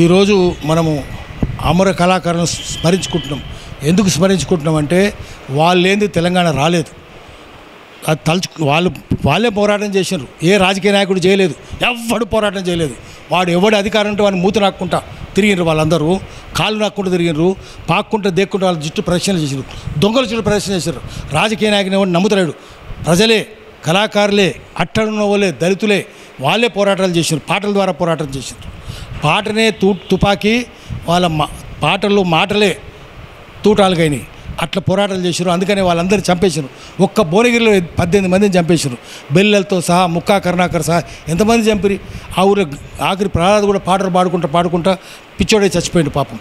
ఈరోజు మనము అమర కళాకారులను స్మరించుకుంటున్నాం. ఎందుకు స్మరించుకుంటున్నాం అంటే వాళ్ళేంది తెలంగాణ రాలేదు. అది వాళ్ళే పోరాటం చేసినారు. ఏ రాజకీయ నాయకుడు చేయలేదు, ఎవడు పోరాటం చేయలేదు. వాడు ఎవడు అధికారం ఉంటే వాడిని మూత నాక్కుంటా తిరిగినారు. వాళ్ళందరూ కాళ్ళు నాక్కుంటూ తిరిగినారు, పాక్కుంటూ దేక్కుంటూ వాళ్ళ జుట్టు ప్రదర్శనలు చేసారు, దొంగల చుట్టూ ప్రదర్శన చేశారు. రాజకీయ నాయకుని ఎవరు నమ్ముతలేడు. ప్రజలే, కళాకారులే, అట్టడున్న వాళ్ళే, దళితులే వాళ్ళే పోరాటాలు చేశారు. పాటల ద్వారా పోరాటం చేశారు. పాటనే తుపాకీ, వాళ్ళ పాటలు మాటలే తూటాలుగైనాయి. అట్లా పోరాటాలు చేశారు. అందుకనే వాళ్ళందరూ చంపేశారు. ఒక్క భువనగిరిలో 18 మందిని చంపేశారు. బెల్లెలతో సహా, ముక్కా కరుణాకర్ సహా ఎంతమంది చంపిరి. ఆ ఊరు ఆఖరి ప్రహ్లాద్ కూడా పాటలు పాడుకుంటా పిచ్చోడే చచ్చిపోయింది పాపం.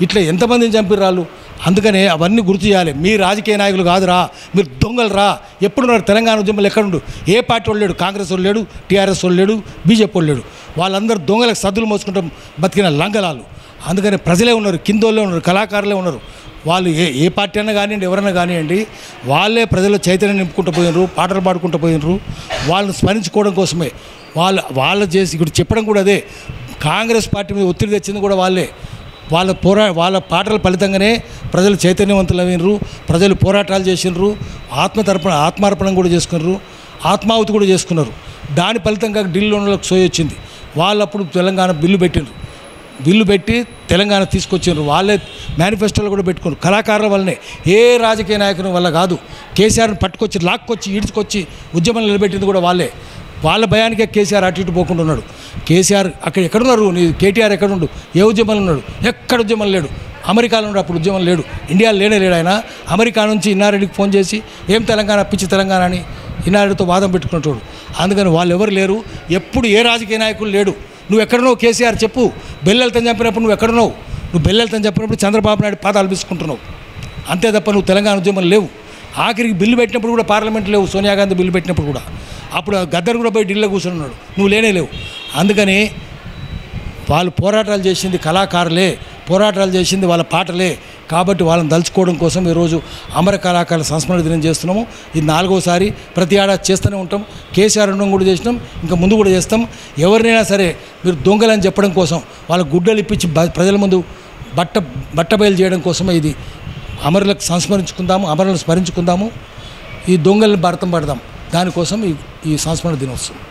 ఇట్లా ఎంతమందిని చంపిరు వాళ్ళు. అందుకనే అవన్నీ గుర్తు చేయాలి. మీ రాజకీయ నాయకులు కాదురా, మీరు దొంగలు రా. ఎప్పుడున్నారు తెలంగాణ ఉద్యమంలో ఎక్కడుండు? ఏ పార్టీ వాళ్ళు లేడు. కాంగ్రెస్ వాళ్ళు లేడు, టీఆర్ఎస్ వాళ్ళు లేడు, బీజేపీ వాళ్ళు లేడు. వాళ్ళందరూ దొంగలకు సద్దులు మోసుకుంటాం బతికిన లంగలాలు. అందుకని ప్రజలే ఉన్నారు, కిందోళ్ళే ఉన్నారు, కళాకారులే ఉన్నారు. వాళ్ళు ఏ పార్టీ అయినా కానివ్వండి, ఎవరైనా కానివ్వండి, వాళ్ళే ప్రజలు చైతన్యం నింపుకుంటూ పోయినరు, పాటలు పాడుకుంటూ పోయినరు. వాళ్ళని స్మరించుకోవడం కోసమే వాళ్ళు చేసి ఇప్పుడు చెప్పడం కూడా అదే. కాంగ్రెస్ పార్టీ మీద ఒత్తిడి తెచ్చింది కూడా వాళ్ళే. వాళ్ళ పాటల ఫలితంగానే ప్రజలు చైతన్యవంతులైనరు, ప్రజలు పోరాటాలు చేసినారు, ఆత్మార్పణం కూడా చేసుకున్నారు, ఆత్మాహుతి కూడా చేసుకున్నారు. దాని ఫలితంగా ఢిల్లీలో సోయి వచ్చింది. వాళ్ళప్పుడు తెలంగాణ బిల్లు పెట్టి తెలంగాణ తీసుకొచ్చారు. వాళ్ళే మేనిఫెస్టోలో కూడా పెట్టుకున్నారు. కళాకారుల వల్లనే, ఏ రాజకీయ నాయకుని వల్ల కాదు. కేసీఆర్ని పట్టుకొచ్చి లాక్కొచ్చి ఈడ్చుకొచ్చి ఉద్యమం నిలబెట్టింది కూడా వాళ్ళే. వాళ్ళ భయానికే కేసీఆర్ అటు ఇటు పోకుండా ఉన్నాడు. కేసీఆర్ అక్కడ ఎక్కడున్నారు? కేటీఆర్ ఎక్కడుండు? ఏ ఉద్యమంలో ఉన్నాడు? ఎక్కడ ఉద్యమం లేడు. అమెరికాలో ఉన్నాడు, అప్పుడు ఉద్యమం లేడు. ఇండియాలో లేడు ఆయన. అమెరికా నుంచి ఇన్నారెడ్డికి ఫోన్ చేసి ఏం తెలంగాణ, పిచ్చి తెలంగాణ అని ఇన్నారెడ్డితో వాదం పెట్టుకున్నట్టు. అందుకని వాళ్ళు ఎవరు లేరు. ఎప్పుడు ఏ రాజకీయ నాయకులు లేడు. నువ్వు ఎక్కడున్నావు కేసీఆర్ చెప్పు. బెల్లెలతని చంపినప్పుడు నువ్వు ఎక్కడున్నావు? నువ్వు బెల్లెలతని చెప్పినప్పుడు చంద్రబాబు నాయుడు పాదాలు తీసుకుంటున్నావు. అంతే తప్ప నువ్వు తెలంగాణ ఉద్యమం లేవు. ఆఖరికి బిల్లు పెట్టినప్పుడు కూడా పార్లమెంట్ లేవు. సోనియా గాంధీ బిల్లు పెట్టినప్పుడు కూడా అప్పుడు గద్దర్ కూడా పోయి ఢిల్లీలో కూర్చున్నాడు. నువ్వు లేవు. అందుకని వాళ్ళు పోరాటాలు చేసింది కళాకారులే, పోరాటాలు చేసింది వాళ్ళ పాటలే. కాబట్టి వాళ్ళని దలుచుకోవడం కోసం ఈరోజు అమర కళాకారుల సంస్మరణ దినం చేస్తున్నాము. ఇది 4వసారి. ప్రతి ఏడాది చేస్తూనే ఉంటాం. కేసీఆర్ ఉండడం కూడా చేసినాం, ఇంకా ముందు కూడా చేస్తాం. ఎవరినైనా సరే మీరు దొంగలని చెప్పడం కోసం, వాళ్ళ గుడ్డలు ఇప్పించి ప్రజల ముందు బట్టబయలు చేయడం కోసమే ఇది. అమరులకు సంస్మరించుకుందాము, అమరులను స్మరించుకుందాము, ఈ దొంగల్ని భారతం పడదాం. దానికోసం ఈ సంస్మరణ దినోత్సవం.